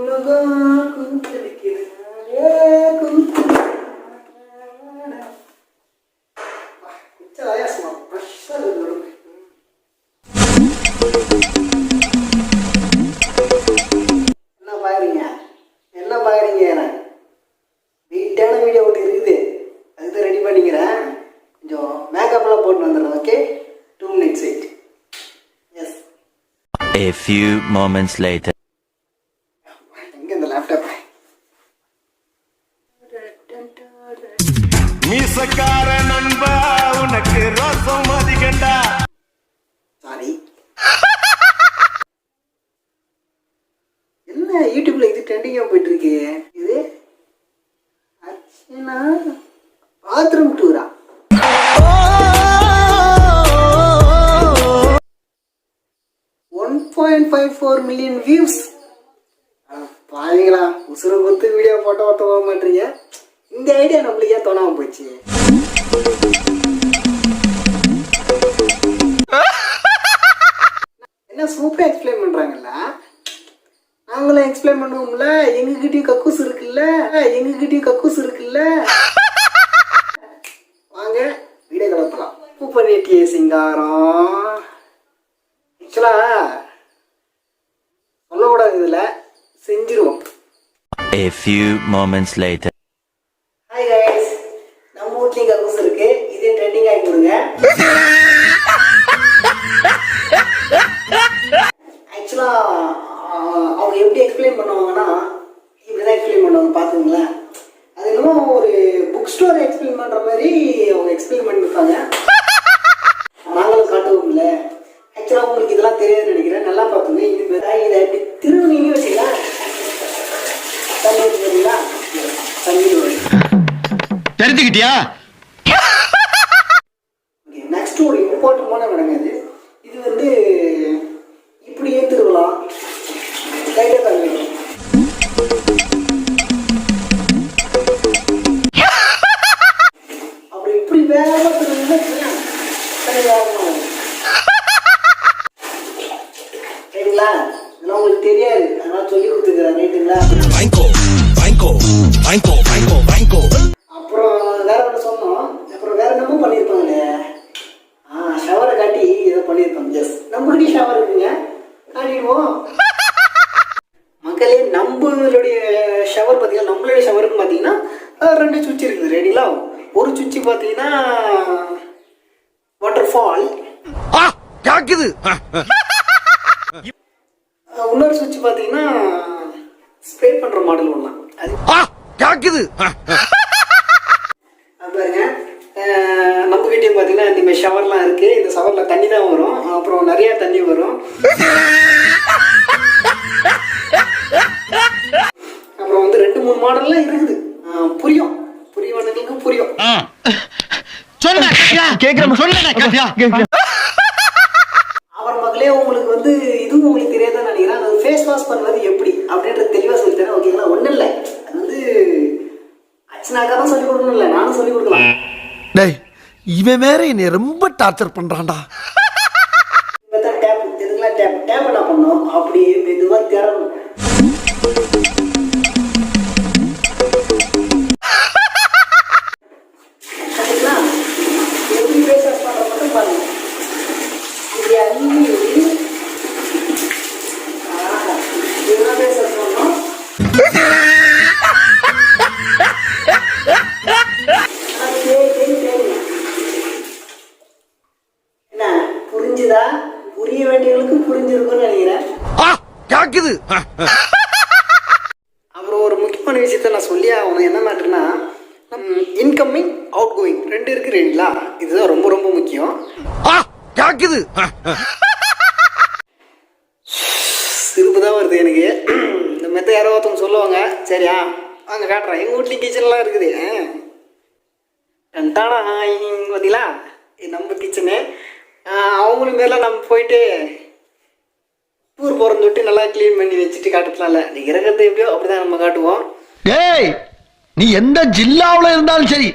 உலகம் கூத்தடிக்குது என்ன பாக்குறீங்க வீட்டான வீடியோ ஒன்று இருக்குது அதுதான் ரெடி பண்ணிக்கிறேன் கொஞ்சம் மேக்கப்லாம் போட்டு வந்துடுறேன் okay 2 minutes wait yes A few moments later எங்க இந்த லேப்டாப் மீசக்கார நண்பா உனக்கு ரசம் அதிகண்டா சாரி என்ன யூடியூப்ல இது ட்ரெண்டிங்கா போயிட்டு இருக்கு இது அர்ச்சனா பாத்ரூம் டூரா 1.54 million views பாருங்களா உசுர கொடுத்து வீடியோ போட்டோ போக மாட்டீங்க இந்த ஐடியா நம்மளுக்கு ஏன் தோணாம போச்சு என்ன சூப்பரா எக்ஸ்பிளைன் பண்றாங்கல்ல நாங்களும் எக்ஸ்பிளைன் பண்ணுவோம்ல எங்ககிட்டயும் கக்கூஸ் இருக்குல்ல வாங்க வீடியோ கலப்பலாம் பூ பண்ணிட்டியே சிங்காரம் ஆக்சுவலா சொல்லக்கூடாது இதுல செஞ்சிருவோம் A few moments later hi guys நம்ம வீட்லயும் கக்கூஸ் இருக்கு இதே ட்ரெண்டிங் ஆகி கொடுங்க ஆக்சுவலா அவங்க எப்படி எக்ஸ்பிளைன் பண்ணுவாங்கன்னா இப்படிதான் எக்ஸ்பிளைன் பண்ணுவாங்க பாத்துங்களேன் அது இன்னும் ஒரு புக் ஸ்டோர் எக்ஸ்பிளைன் பண்ற மாதிரி அவங்க எக்ஸ்பிளைன் பண்ணிருப்பாங்க நாங்களும் காட்டுவோம்ல ஆக்சுவலா உங்களுக்கு இதெல்லாம் தெரியாதுன்னு நினைக்கிறேன் நல்லா பார்த்துங்க இனிமேல் இதை எப்படி திருவண்ணி வச்சுக்கலாம் தண்ணி வச்சுக்கிறீங்களா தண்ணி தெரிஞ்சுக்கிட்டியா நெக்ஸ்ட் ஒரு இம்பார்ட்டன்டான விடங்க இது வந்து இப்படி ஏற்றுக்கலாம் லைட்டாக தண்ணி அப்படி இப்படி வேகமாக சரிங்களா இதெல்லாம் உங்களுக்கு தெரியாது அதனால சொல்லி கொடுத்துக்கிறேன் ரைட்டுங்களா அப்புறம் வேற ஒன்று சொன்னோம் அப்புறம் வேற என்னமோ பண்ணியிருப்பாங்களே ஷவரை காட்டி இதை பண்ணியிருப்பாங்க எஸ் நம்மகிட்டயும் ஷவர் இருக்குங்க காட்டிடுவோம் மக்களே நம்மளுடைய ஷவர் பார்த்தீங்கன்னா நம்மளுடைய ஷவருக்கு பார்த்தீங்கன்னா 2 சுவிட்ச் இருக்குது ரெடிங்களா ஒரு சுவிட்ச் பார்த்தீங்கன்னா வாட்டர் ஃபால் இன்னொரு சுவிட்ச் பார்த்தீங்கன்னா ஸ்ப்ரே பண்ணுற மாடல் ஒன்றா அது பாருங்க நம்ம வீட்டையும் பார்த்தீங்கன்னா இந்த ஷவர்லாம் இருக்கு இந்த ஷவரில் தண்ணி தான் வரும் அப்புறம் நிறைய தண்ணி வரும் அப்புறம் வந்து 2-3 மாடல்லாம் இருக்குது புரியவனுங்களுக்கு புரியும் அப்புறம் மக்களே உங்களுக்கு வந்து இதுவும் உங்களுக்கு தெரியாதுன்னு நினைக்கிறேன் அது ஃபேஸ் வாஷ் பண்ணுவது எப்படி அப்படின்றது தெளிவாக சொல்லித்தரேன் ஓகேங்களா ஒன்றும் இல்லை அது வந்து அர்ச்சனாக்கா தான் சொல்லிக் கொடுக்கணும் இல்லை நானும் சொல்லிக் கொடுக்கலாம் டேய் இவன் வேற என்னை ரொம்ப டார்ச்சர் பண்றான்டா டேப் தெரியுங்களா டேப் என்ன பண்ணோம் அப்படி மெதுவாக திறணும் எப்படி ஃபேஸ் வாஷ் பண்ணுற மட்டும் பாருங்க இப்படி அள்ளி இதுதான் ஃபேஸ் வாஷ் பண்ணணும் என்ன புரிஞ்சுதா புரிய வேண்டியவங்களுக்கு புரிஞ்சிருக்கும்னு நினைக்கிறேன் அப்புறம் ஒரு முக்கியமான விஷயத்த நான் சொல்லி ஆகணும் என்ன மேட்டர்னா இன்கமிங் அவுட் கோயிங் 2 இருக்கு ரெடிங்களா இதுதான் ரொம்ப ரொம்ப முக்கியம் சிரிப்புதான் வருது எனக்கு இந்த மெத்த யாரோ ஒருத்தவங்க சொல்லுவாங்க சரியா வாங்க காட்டுறேன் எங்கள் வீட்லேயும் கிச்சன்லாம் இருக்குது பார்த்தீங்களா நம்ம கிச்சனு அவங்களும் மாரிலாம் நம்ம போயிட்டு டூர் போகிறோன்னு சொல்லிட்டு நல்லா க்ளீன் பண்ணி வச்சுட்டு காட்டுறதுனால நீ இறக்கிறது எப்படியோ அப்படிதான் நம்ம காட்டுவோம் டேய் நீ எந்த ஜில்லாவுல இருந்தாலும் சரி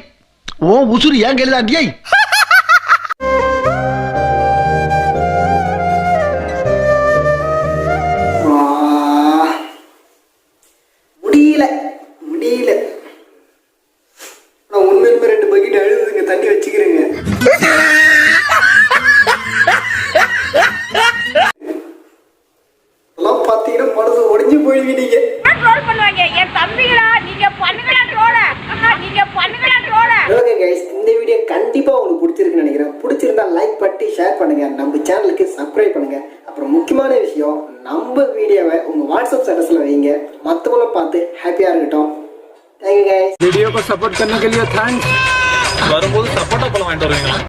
ஓ உசுறு ஏன் கையிலாண்டியை போவீங்க நீங்க. ட்ரோல் பண்ணுவாங்க. என் தம்பிகளா நீங்க பண்ணுங்களா ட்ரோல. நீங்க பண்ணுங்களா ட்ரோல. ஓகே கைஸ், இந்த வீடியோ கண்டிப்பா உங்களுக்கு பிடிச்சிருக்குன்னு நினைக்கிறேன். பிடிச்சிருந்தா லைக் பண்ணி ஷேர் பண்ணுங்க. நம்ம சேனலுக்கு சப்ஸ்கிரைப் பண்ணுங்க. அப்புறம் முக்கியமான விஷயம், நம்ம வீடியோவை உங்க வாட்ஸ்அப் ஸ்டேட்டஸ்ல வைங்க. மற்றவங்களும் பார்த்து ஹாப்பியா இருக்கட்டும். Thank you guys. वीडियो को सपोर्ट करने के लिए थैंक्स. வரும்போது சப்போட்டா பழம் வாங்கிட்டு வருவீங்களா?